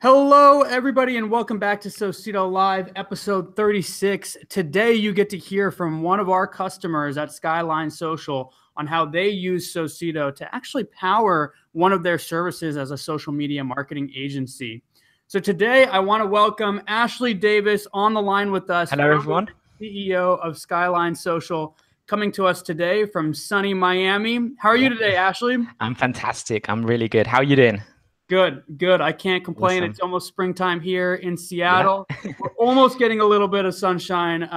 Hello, everybody, and welcome back to Socedo Live, episode 36. Today, you get to hear from one of our customers at Skyline Social on how they use Socedo to actually power one of their services as a social media marketing agency. So today, I want to welcome Ashley Davis on the line with us. Hello, everyone. CEO of Skyline Social, coming to us today from sunny Miami. How are you today, Ashley? I'm fantastic. I'm really good. How are you doing? Good, good. I can't complain. Awesome. It's almost springtime here in Seattle. We're almost getting a little bit of sunshine.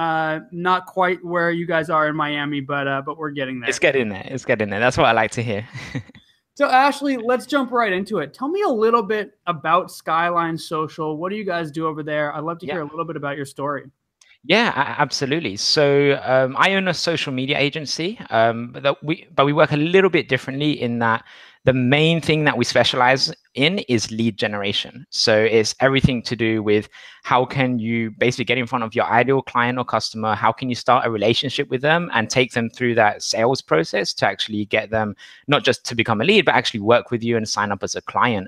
Not quite where you guys are in Miami, but we're getting there. It's getting there. It's getting there. That's what I like to hear. So, Ashley, let's jump right into it. Tell me a little bit about Skyline Social. What do you guys do over there? I'd love to hear a little bit about your story. Yeah, absolutely. So I own a social media agency, but we work a little bit differently in that the main thing that we specialize in is lead generation. So it's everything to do with how can you basically get in front of your ideal client or customer, how can you start a relationship with them and take them through that sales process to actually get them not just to become a lead, but actually work with you and sign up as a client.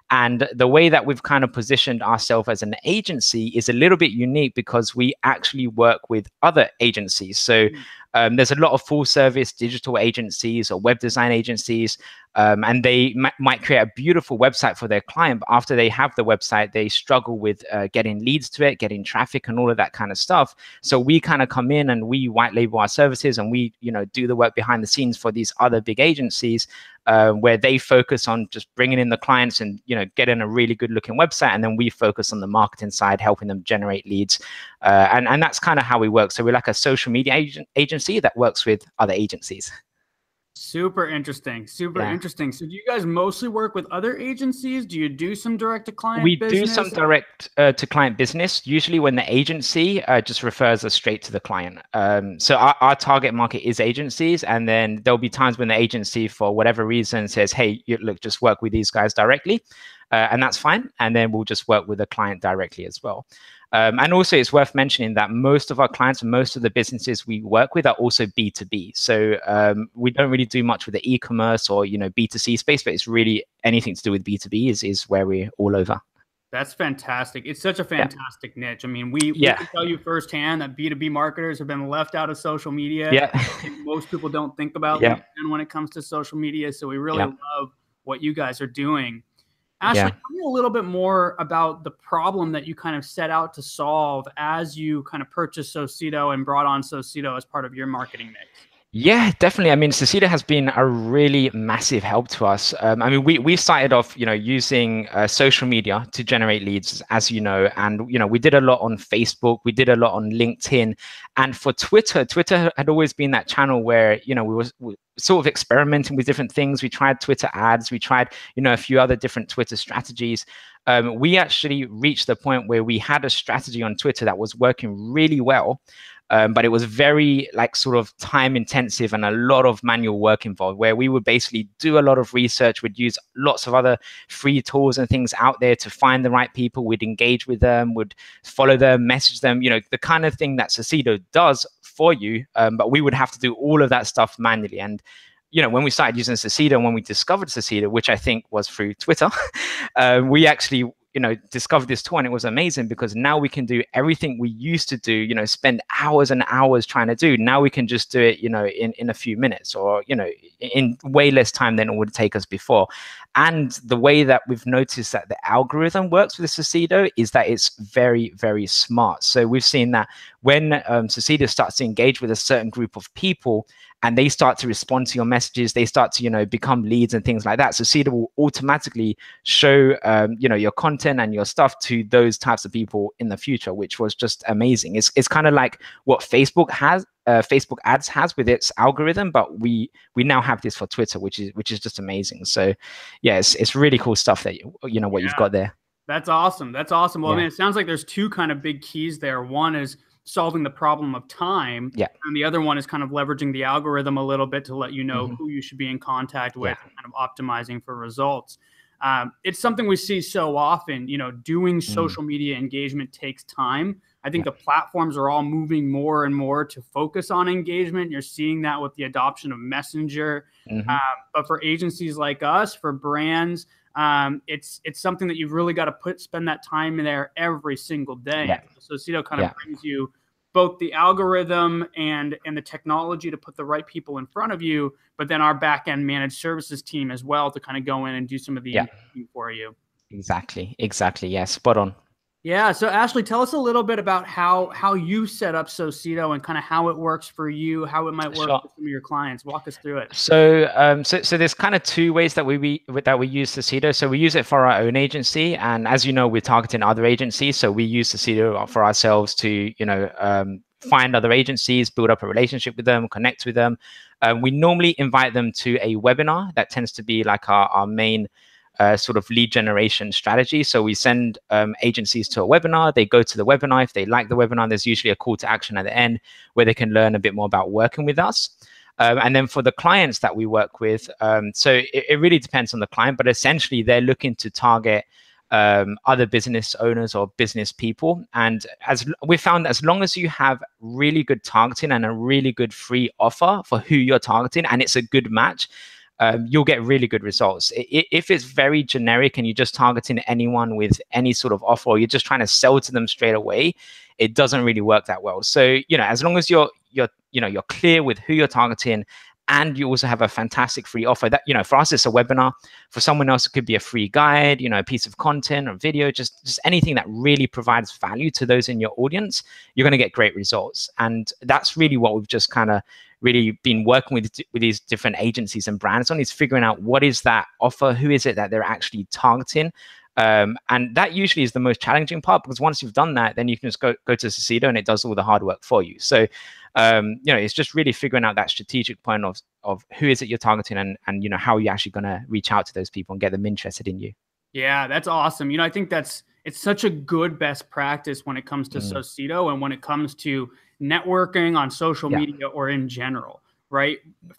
And the way that we've kind of positioned ourselves as an agency is a little bit unique because we actually work with other agencies. So there's a lot of full service digital agencies or web design agencies, and they might create a beautiful website for their client. But after they have the website, they struggle with getting leads to it, getting traffic and all of that kind of stuff. So we kind of come in and we white label our services and we, do the work behind the scenes for these other big agencies. Where they focus on just bringing in the clients and getting a really good looking website, and then we focus on the marketing side, helping them generate leads, and that's kind of how we work. So we're like a social media agency that works with other agencies. Super interesting. Super interesting. So do you guys mostly work with other agencies? Do you do some direct to client business? We do some direct to client business, usually when the agency just refers us straight to the client. So our target market is agencies. And then there'll be times when the agency, for whatever reason, says, hey, look, just work with these guys directly. And that's fine. And then we'll just work with the client directly as well. And also, it's worth mentioning that most of our clients and most of the businesses we work with are also B2B. So we don't really do much with the e-commerce or B2C space, but it's really anything to do with B2B is where we're all over. That's fantastic. It's such a fantastic niche. I mean, we can tell you firsthand that B2B marketers have been left out of social media. Yeah. Most people don't think about LinkedIn when it comes to social media. So we really love what you guys are doing. Ashley, tell me a little bit more about the problem that you kind of set out to solve as you kind of purchased Socedo and brought on Socedo as part of your marketing mix. Yeah, definitely. I mean, Socedo has been a really massive help to us. I mean, we started off, using social media to generate leads, as you know, and we did a lot on Facebook, we did a lot on LinkedIn, and for Twitter had always been that channel where we were sort of experimenting with different things. We tried Twitter ads, we tried a few other different Twitter strategies. We actually reached the point where we had a strategy on Twitter that was working really well. But it was very sort of time intensive and a lot of manual work involved, where we would basically do a lot of research. We'd use lots of other free tools and things out there to find the right people. We'd engage with them, would follow them, message them, the kind of thing that Socedo does for you. But we would have to do all of that stuff manually. And when we started using Socedo and when we discovered Socedo, which I think was through Twitter, we actually discovered this tool, and it was amazing because now we can do everything we used to do, spend hours and hours trying to do. Now we can just do it, in a few minutes or, in way less time than it would take us before. And the way that we've noticed that the algorithm works with Socedo is that it's very, very smart. So we've seen that when Socedo starts to engage with a certain group of people, and they start to respond to your messages, they start to, become leads and things like that. So Socedo will automatically show, your content and your stuff to those types of people in the future, which was just amazing. It's kind of like what Facebook has, Facebook ads has with its algorithm, but we now have this for Twitter, which is just amazing. So yeah, it's really cool stuff that what you've got there. That's awesome. That's awesome. Well, I mean, it sounds like there's two kind of big keys there. One is solving the problem of time. And the other one is kind of leveraging the algorithm a little bit to let you know who you should be in contact with, and kind of optimizing for results. It's something we see so often, doing social media engagement takes time. I think the platforms are all moving more and more to focus on engagement. You're seeing that with the adoption of Messenger. But for agencies like us, for brands, it's something that you've really got to spend that time in there every single day. Yeah. So Socedo kind of brings you both the algorithm and the technology to put the right people in front of you, but then our back end managed services team as well to kind of go in and do some of the engagement for you. Exactly. Yeah, spot on. Yeah. So Ashley, tell us a little bit about how you set up Socedo and kind of how it works for you, how it might work for some of your clients. Walk us through it. So, so there's kind of two ways that we use Socedo. So we use it for our own agency, and as you know, we're targeting other agencies. So we use Socedo for ourselves to, find other agencies, build up a relationship with them, connect with them. We normally invite them to a webinar. That tends to be like our main sort of lead generation strategy. So we send agencies to a webinar. They go to the webinar. If they like the webinar, there's usually a call to action at the end where they can learn a bit more about working with us. And then for the clients that we work with, so it really depends on the client, but essentially they're looking to target other business owners or business people. And as we found, as long as you have really good targeting and a really good free offer for who you're targeting, and it's a good match, you'll get really good results. If it's very generic and you're just targeting anyone with any sort of offer, or you're just trying to sell to them straight away, it doesn't really work that well. So, as long as you're clear with who you're targeting, and you also have a fantastic free offer that, for us, it's a webinar. For someone else, it could be a free guide, a piece of content or video, just anything that really provides value to those in your audience, you're going to get great results. And that's really what we've just kind of really been working with these different agencies and brands on, is figuring out what is that offer, who is it that they're actually targeting. And that usually is the most challenging part, because once you've done that, then you can just go to Socedo and it does all the hard work for you. So, it's just really figuring out that strategic point of who is it you're targeting, and how are you actually going to reach out to those people and get them interested in you. Yeah, that's awesome. I think it's such a good best practice when it comes to Socedo and when it comes to networking on social media or in general, right?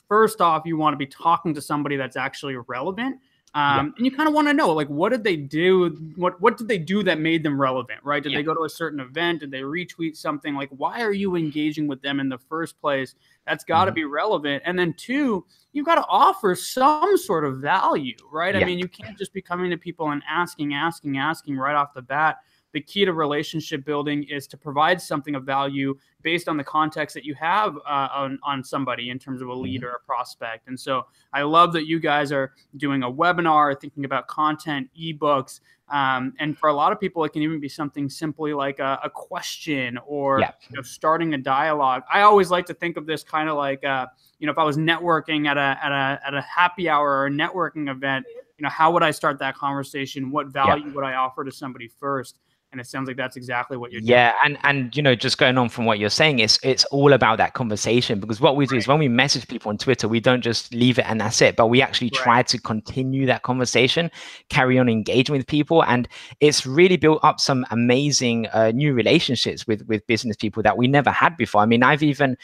First off, you want to be talking to somebody that's actually relevant. And you kind of want to know, like, what did they do? What did they do that made them relevant, right? Did they go to a certain event? Did they retweet something? Like, why are you engaging with them in the first place? That's got to be relevant. And then two, you've got to offer some sort of value, right? I mean, you can't just be coming to people and asking right off the bat. The key to relationship building is to provide something of value based on the context that you have on somebody in terms of a lead or a prospect. And so I love that you guys are doing a webinar, thinking about content, ebooks. And for a lot of people, it can even be something simply like a question or starting a dialogue. I always like to think of this kind of like, if I was networking at a happy hour or a networking event, how would I start that conversation? What value would I offer to somebody first? And it sounds like that's exactly what you're doing. Yeah, and just going on from what you're saying, it's all about that conversation, because what we do is when we message people on Twitter, we don't just leave it and that's it, but we actually try to continue that conversation, carry on engaging with people, and it's really built up some amazing new relationships with business people that we never had before. I mean, I've even,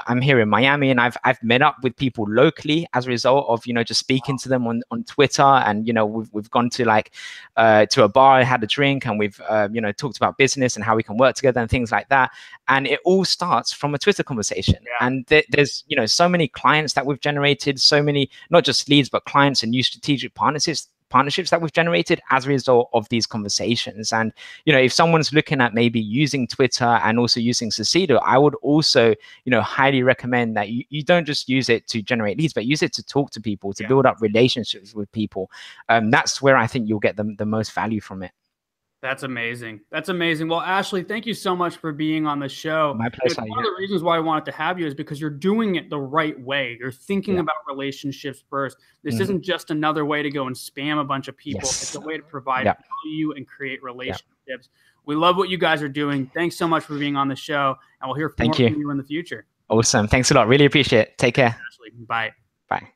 I'm here in Miami, and I've met up with people locally as a result of just speaking to them on Twitter, and we've gone to to a bar, had a drink, and we've talked about business and how we can work together and things like that. And it all starts from a Twitter conversation. And there's, so many clients that we've generated, so many, not just leads, but clients and new strategic partnerships that we've generated as a result of these conversations. And, if someone's looking at maybe using Twitter and also using Socedo, I would also, highly recommend that you don't just use it to generate leads, but use it to talk to people, to build up relationships with people. That's where I think you'll get the most value from it. That's amazing. That's amazing. Well, Ashley, thank you so much for being on the show. My pleasure. One of the reasons why I wanted to have you is because you're doing it the right way. You're thinking about relationships first. This isn't just another way to go and spam a bunch of people. It's a way to provide value and create relationships. We love what you guys are doing. Thanks so much for being on the show, and we'll hear more from you in the future. Awesome. Thanks a lot. Really appreciate it. Take care. Ashley, bye. Bye.